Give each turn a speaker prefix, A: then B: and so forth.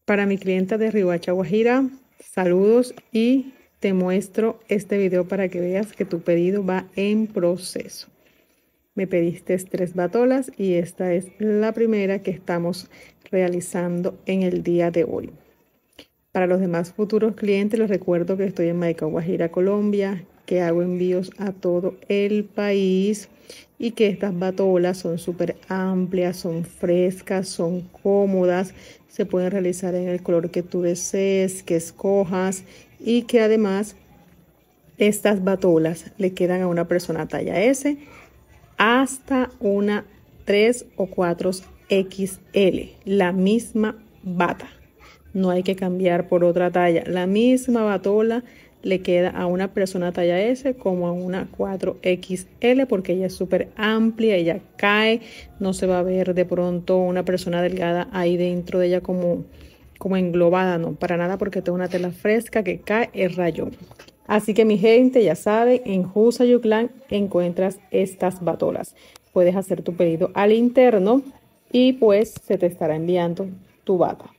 A: Para mi clienta de Riohacha, Guajira, saludos y te muestro este video para que veas que tu pedido va en proceso. Me pediste 3 batolas y esta es la primera que estamos realizando en el día de hoy. Para los demás futuros clientes les recuerdo que estoy en Maica, Guajira, Colombia, que hago envíos a todo el país y que estas batolas son súper amplias, son frescas, son cómodas, se pueden realizar en el color que tú desees, que escojas, y que además estas batolas le quedan a una persona talla S hasta una 3 o 4 XL, la misma bata. No hay que cambiar por otra talla. La misma batola le queda a una persona talla S como a una 4XL porque ella es súper amplia, ella cae, no se va a ver de pronto una persona delgada ahí dentro de ella como englobada, no, para nada, porque tengo una tela fresca que cae el rayón. Así que mi gente, ya saben, en Jusayuclán encuentras estas batolas. Puedes hacer tu pedido al interno y pues se te estará enviando tu bata.